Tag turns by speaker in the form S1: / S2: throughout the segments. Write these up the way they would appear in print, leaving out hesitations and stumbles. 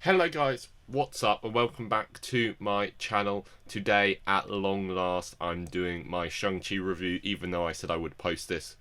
S1: Hello guys, what's up and welcome back to my channel. Today, at long last, I'm doing my Shang-Chi review, even though I said I would post this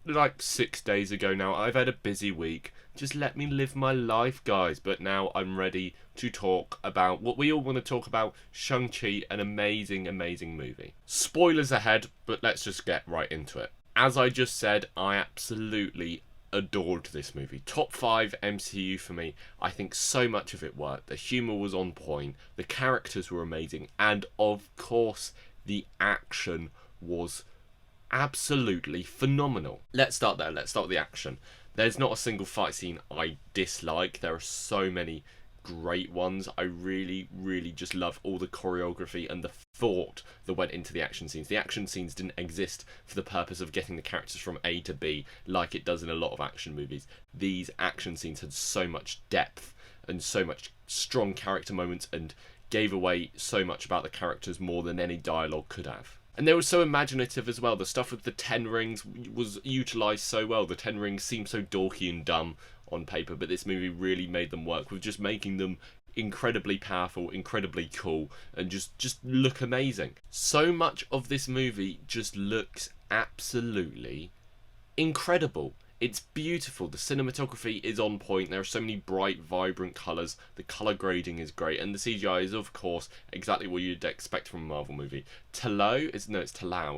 S1: like 6 days ago now. I've had a busy week. Just let me live my life, guys. But now I'm ready to talk about what we all want to talk about, Shang-Chi, an amazing, amazing movie. Spoilers ahead, but let's just get right into it. As I just said, I absolutely adored this movie. Top 5 MCU for me. I think so much of it worked. The humour was on point, the characters were amazing, and of course, the action was absolutely phenomenal. Let's start there. Let's start with the action. There's not a single fight scene I dislike. There are so many great ones. I really just love all the choreography and the thought that went into the action scenes. The action scenes didn't exist for the purpose of getting the characters from A to B like it does in a lot of action movies. These action scenes had so much depth and so much strong character moments and gave away so much about the characters more than any dialogue could have. And they were so imaginative as well. The stuff with the 10 rings was utilised so well. The 10 rings seem so dorky and dumb on paper, but this movie really made them work with just making them incredibly powerful, incredibly cool, and just look amazing. So much of this movie just looks absolutely incredible. It's beautiful. The cinematography is on point. There are so many bright, vibrant colours. The colour grading is great. And the CGI is, of course, exactly what you'd expect from a Marvel movie. It's Talao,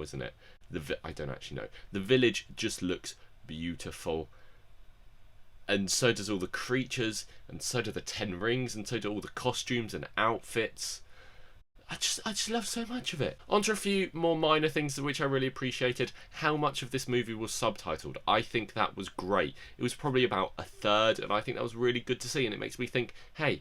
S1: isn't it? I don't actually know. The village just looks beautiful. And so does all the creatures. And so do the 10 rings. And so do all the costumes and outfits. I just love so much of it. On to a few more minor things which I really appreciated. How much of this movie was subtitled. I think that was great. It was probably about a third, and I think that was really good to see, and it makes me think, hey,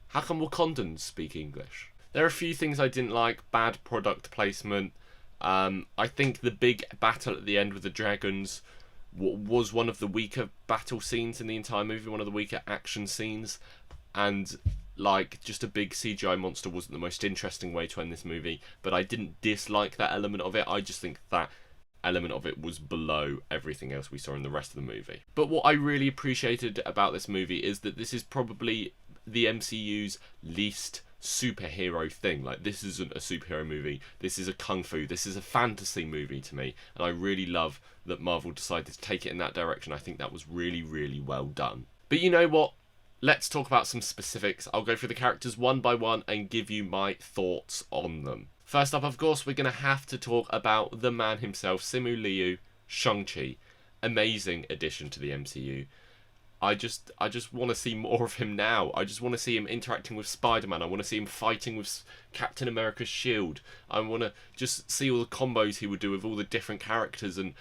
S1: how come Wakandans speak English? There are a few things I didn't like. Bad product placement. I think the big battle at the end with the dragons was one of the weaker battle scenes in the entire movie, one of the weaker action scenes, and like, just a big CGI monster wasn't the most interesting way to end this movie, but I didn't dislike that element of it. I just think that element of it was below everything else we saw in the rest of the movie. But what I really appreciated about this movie is that this is probably the MCU's least superhero thing. Like, this isn't a superhero movie, this is a kung fu, this is a fantasy movie to me, and I really love that Marvel decided to take it in that direction. I think that was really well done. But you know what? Let's talk about some specifics. I'll go through the characters one by one and give you my thoughts on them. First up, of course, we're going to have to talk about the man himself, Simu Liu, Shang-Chi. Amazing addition to the MCU. I just want to see more of him now. I just want to see him interacting with Spider-Man. I want to see him fighting with Captain America's shield. I want to just see all the combos he would do with all the different characters and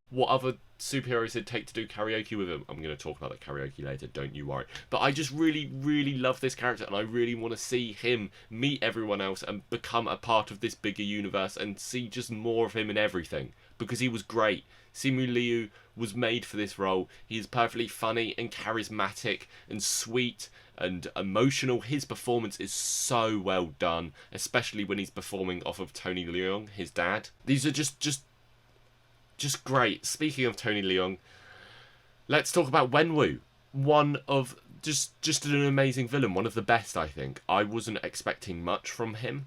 S1: what other superheroes it'd take to do karaoke with him. I'm going to talk about the karaoke later, don't you worry. But I just really love this character, and I really want to see him meet everyone else and become a part of this bigger universe and see just more of him in everything, because he was great. Simu Liu was made for this role. He is perfectly funny and charismatic and sweet and emotional. His performance is so well done, especially when he's performing off of Tony Leung, his dad. These are just great. Speaking of Tony Leung, let's talk about Wenwu. One of just an amazing villain, one of the best, I think. I wasn't expecting much from him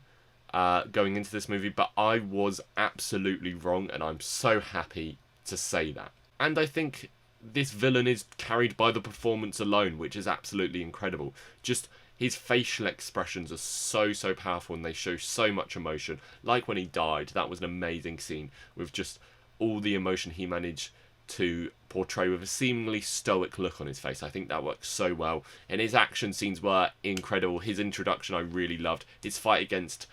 S1: going into this movie, but I was absolutely wrong, and I'm so happy to say that. And I think this villain is carried by the performance alone, which is absolutely incredible. Just his facial expressions are so powerful, and they show so much emotion. Like when he died, that was an amazing scene with just all the emotion he managed to portray with a seemingly stoic look on his face. I think that works so well. And his action scenes were incredible. His introduction I really loved. His fight against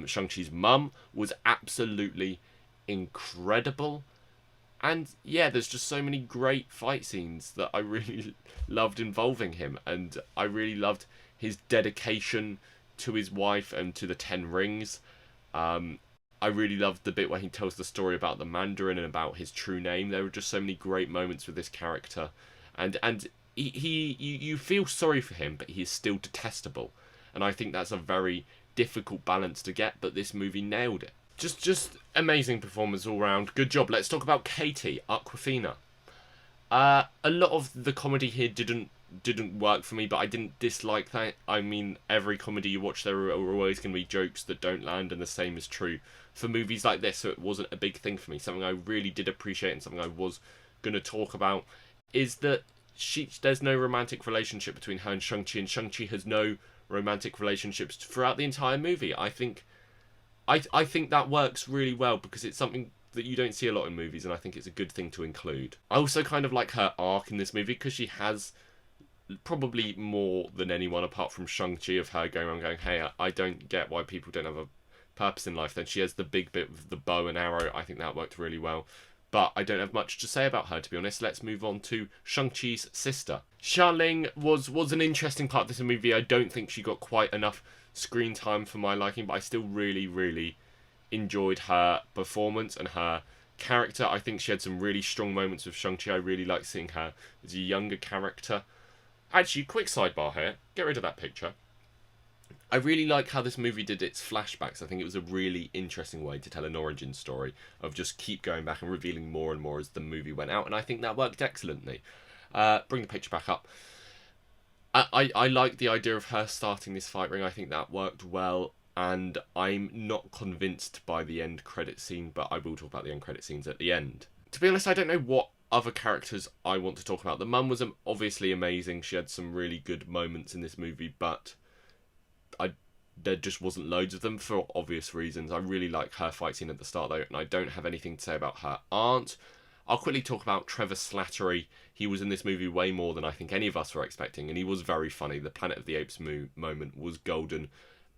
S1: Shang-Chi's mum was absolutely incredible. And yeah, there's just so many great fight scenes that I really loved involving him. And I really loved his dedication to his wife and to the 10 rings. I really loved the bit where he tells the story about the Mandarin and about his true name. There were just so many great moments with this character, and you feel sorry for him, but he is still detestable, and I think that's a very difficult balance to get. But this movie nailed it. Just amazing performance all round. Good job. Let's talk about Katie, Aquafina. A lot of the comedy here didn't didn't work for me, but I didn't dislike that. I mean, every comedy you watch, there are always going to be jokes that don't land, and the same is true for movies like this, so it wasn't a big thing for me. Something I really did appreciate and something I was going to talk about is that there's no romantic relationship between her and Shang-Chi, and Shang-Chi has no romantic relationships throughout the entire movie. I think that works really well because it's something that you don't see a lot in movies, and I think it's a good thing to include. I also kind of like her arc in this movie because she has probably more than anyone apart from Shang-Chi of her going around going, hey, I don't get why people don't have a purpose in life. Then she has the big bit with the bow and arrow. I think that worked really well. But I don't have much to say about her, to be honest. Let's move on to Shang-Chi's sister. Xialing was an interesting part of this movie. I don't think she got quite enough screen time for my liking, but I still really, really enjoyed her performance and her character. I think she had some really strong moments with Shang-Chi. I really like seeing her as a younger character. Actually, quick sidebar here. Get rid of that picture. I really like how this movie did its flashbacks. I think it was a really interesting way to tell an origin story of just keep going back and revealing more and more as the movie went out, and I think that worked excellently. Bring the picture back up. I like the idea of her starting this fight ring. I think that worked well, and I'm not convinced by the end credit scene, but I will talk about the end credit scenes at the end. To be honest, I don't know what other characters I want to talk about. The mum was obviously amazing. She had some really good moments in this movie, but there just wasn't loads of them for obvious reasons. I really like her fight scene at the start though, and I don't have anything to say about her aunt. I'll quickly talk about Trevor Slattery. He was in this movie way more than I think any of us were expecting, and he was very funny. The Planet of the Apes moment was golden,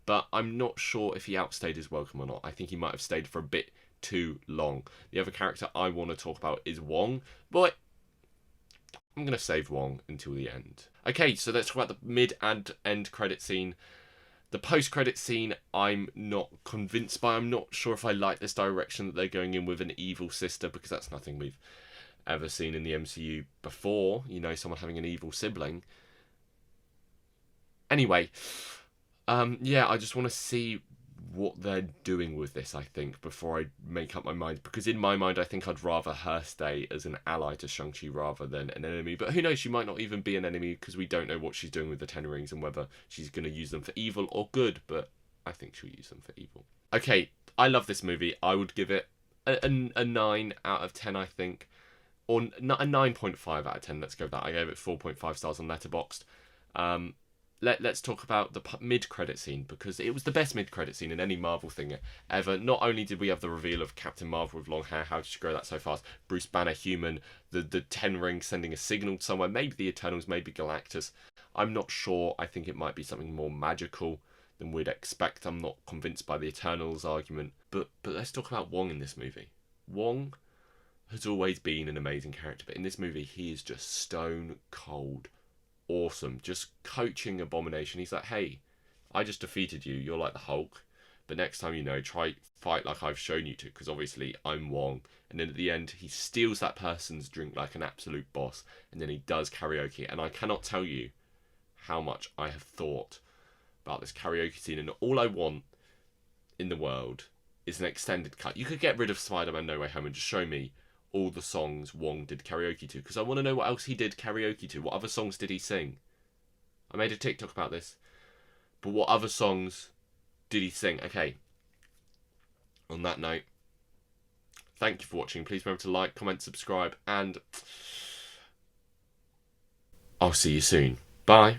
S1: but I'm not sure if he outstayed his welcome or not. I think he might have stayed for a bit too long. The other character I want to talk about is Wong, but I'm going to save Wong until the end. Okay, so let's talk about the mid and end credit scene. The post-credit scene, I'm not convinced by. I'm not sure if I like this direction that they're going in with an evil sister, because that's nothing we've ever seen in the MCU before. You know, someone having an evil sibling. Anyway, yeah, I just want to see what they're doing with this, I think, before I make up my mind. Because in my mind, I think I'd rather her stay as an ally to Shang-Chi rather than an enemy. But who knows, she might not even be an enemy because we don't know what she's doing with the Ten Rings and whether she's going to use them for evil or good. But I think she'll use them for evil. Okay, I love this movie. I would give it a 9 out of 10, I think. Or a 9.5 out of 10, let's go with that. I gave it 4.5 stars on Letterboxd. Let's talk about the mid-credit scene, because it was the best mid-credit scene in any Marvel thing ever. Not only did we have the reveal of Captain Marvel with long hair, how did she grow that so fast? Bruce Banner human, the Ten Rings sending a signal somewhere, maybe the Eternals, maybe Galactus. I'm not sure. I think it might be something more magical than we'd expect. I'm not convinced by the Eternals argument. But let's talk about Wong in this movie. Wong has always been an amazing character, but in this movie he is just stone cold awesome, just coaching Abomination. He's like, hey, I just defeated you, you're like the Hulk, but next time, you know, try fight like I've shown you to, because obviously I'm Wong. And then at the end he steals that person's drink like an absolute boss, and then he does karaoke, and I cannot tell you how much I have thought about this karaoke scene, and all I want in the world is an extended cut. You could get rid of Spider-Man No Way Home and just show me all the songs Wong did karaoke to, because I want to know what else he did karaoke to. What other songs did he sing? I made a TikTok about this, but what other songs did he sing? Okay, on that note, thank you for watching. Please remember to like, comment, subscribe, and I'll see you soon. Bye.